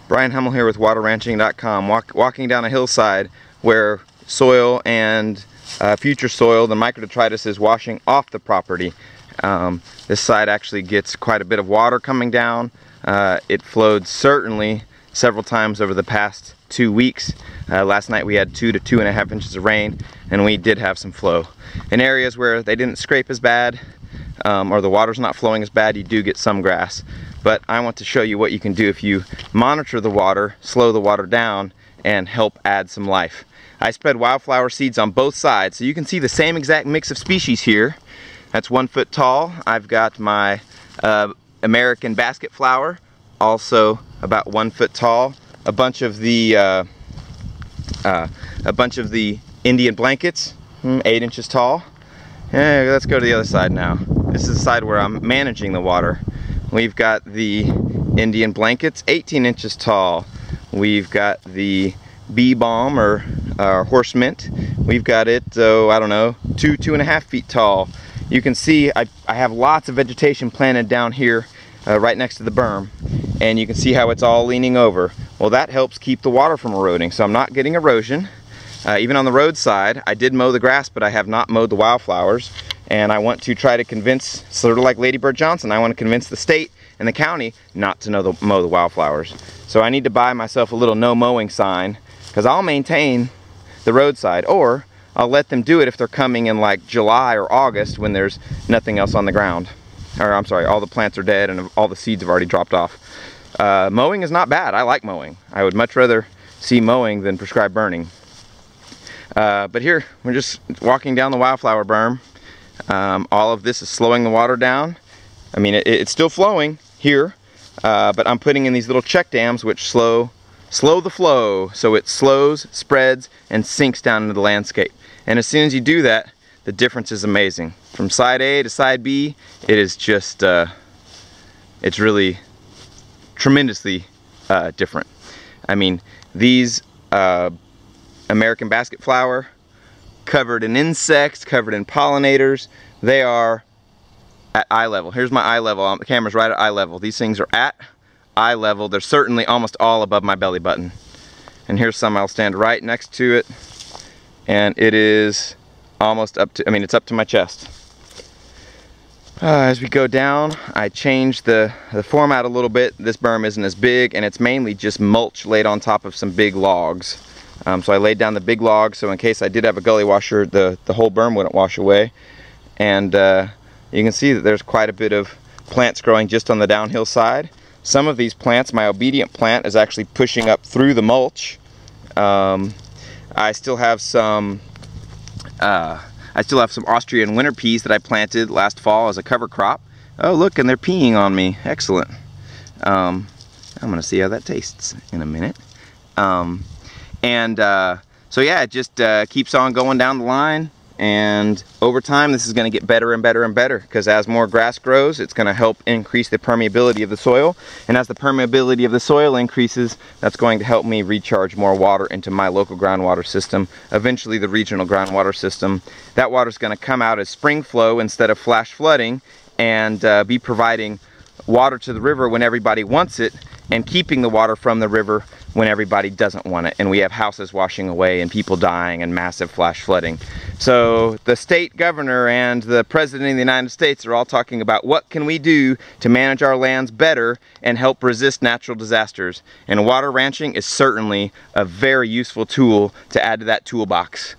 Brian Hummel here with waterranching.com, walking down a hillside where soil and future soil, the microdetritus, is washing off the property. This side actually gets quite a bit of water coming down. It flowed certainly several times over the past 2 weeks. Last night we had 2 to 2.5 inches of rain, and we did have some flow. In areas where they didn't scrape as bad, or the water's not flowing as bad, you do get some grass. But I want to show you what you can do if you monitor the water, slow the water down, and help add some life. I spread wildflower seeds on both sides, so you can see the same exact mix of species here. That's 1 foot tall. I've got my American basket flower, also about 1 foot tall. A bunch of the Indian blankets, 8 inches tall. Let's go to the other side now. This is the side where I'm managing the water. We've got the Indian blankets, 18 inches tall. We've got the bee balm or horse mint. We've got it, I don't know, 2.5 feet tall. You can see I have lots of vegetation planted down here right next to the berm, and you can see how it's all leaning over. Well, that helps keep the water from eroding, so I'm not getting erosion. Even on the roadside, I did mow the grass, but I have not mowed the wildflowers. And I want to try to convince, sort of like Lady Bird Johnson, I want to convince the state and the county not to mow the wildflowers. So I need to buy myself a little no mowing sign, because I'll maintain the roadside, or I'll let them do it if they're coming in like July or August when there's nothing else on the ground. Or I'm sorry, all the plants are dead and all the seeds have already dropped off. Mowing is not bad. I like mowing. I would much rather see mowing than prescribed burning. But here, we're just walking down the wildflower berm. All of this is slowing the water down. I mean, it's still flowing here, but I'm putting in these little check dams which slow the flow, so it slows, spreads, and sinks down into the landscape. And as soon as you do that, the difference is amazing. From side A to side B, it is just, it's really tremendously different. I mean, these American basket flower, covered in insects, covered in pollinators, they are at eye level. Here's my eye level. The camera's right at eye level. These things are at eye level. They're certainly almost all above my belly button. And here's some. I'll stand right next to it, and it is almost up to, I mean, it's up to my chest. As we go down, I changed the format a little bit. This berm isn't as big, and it's mainly just mulch laid on top of some big logs. So I laid down the big logs, so in case I did have a gully washer, the whole berm wouldn't wash away. And you can see that there's quite a bit of plants growing just on the downhill side. Some of these plants, my obedient plant is actually pushing up through the mulch. I still have some Austrian winter peas that I planted last fall as a cover crop. Oh, look, and they're peeing on me. Excellent. I'm gonna see how that tastes in a minute. So yeah, it just keeps on going down the line, and over time this is going to get better and better and better, because as more grass grows, it's going to help increase the permeability of the soil, and as the permeability of the soil increases, that's going to help me recharge more water into my local groundwater system, eventually the regional groundwater system. That water is going to come out as spring flow instead of flash flooding, and be providing water to the river when everybody wants it, and keeping the water from the river when everybody doesn't want it, and we have houses washing away and people dying and massive flash flooding. So the state governor and the president of the United States are all talking about what can we do to manage our lands better and help resist natural disasters. And water ranching is certainly a very useful tool to add to that toolbox.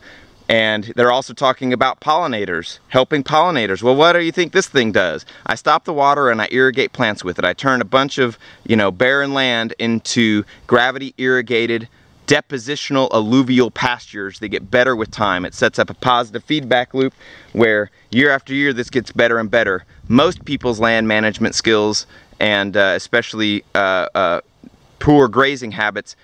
And they're also talking about pollinators, helping pollinators. Well, what do you think this thing does? I stop the water and I irrigate plants with it. I turn a bunch of, barren land into gravity irrigated, depositional alluvial pastures. They get better with time. It sets up a positive feedback loop where year after year this gets better and better. Most people's land management skills, and especially poor grazing habits,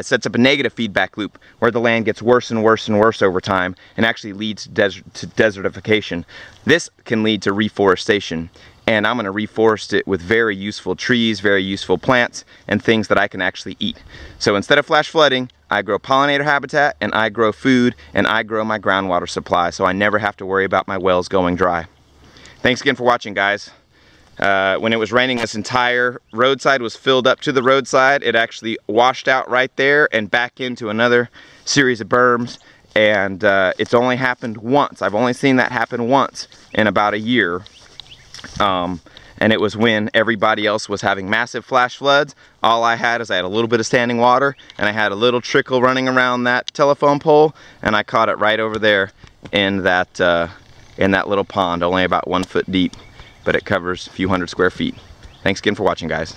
sets up a negative feedback loop where the land gets worse and worse and worse over time, and actually leads to desertification. This can lead to reforestation, and I'm going to reforest it with very useful trees, very useful plants, and things that I can actually eat. So instead of flash flooding, I grow pollinator habitat, and I grow food, and I grow my groundwater supply, so I never have to worry about my wells going dry. Thanks again for watching, guys. When it was raining, this entire roadside was filled up to the roadside. It actually washed out right there and back into another series of berms, and it's only happened once. I've only seen that happen once in about a year. And it was when everybody else was having massive flash floods. All I had is I had a little bit of standing water, and I had a little trickle running around that telephone pole, and I caught it right over there in that little pond, only about 1 foot deep, but it covers a few hundred square feet. Thanks again for watching, guys.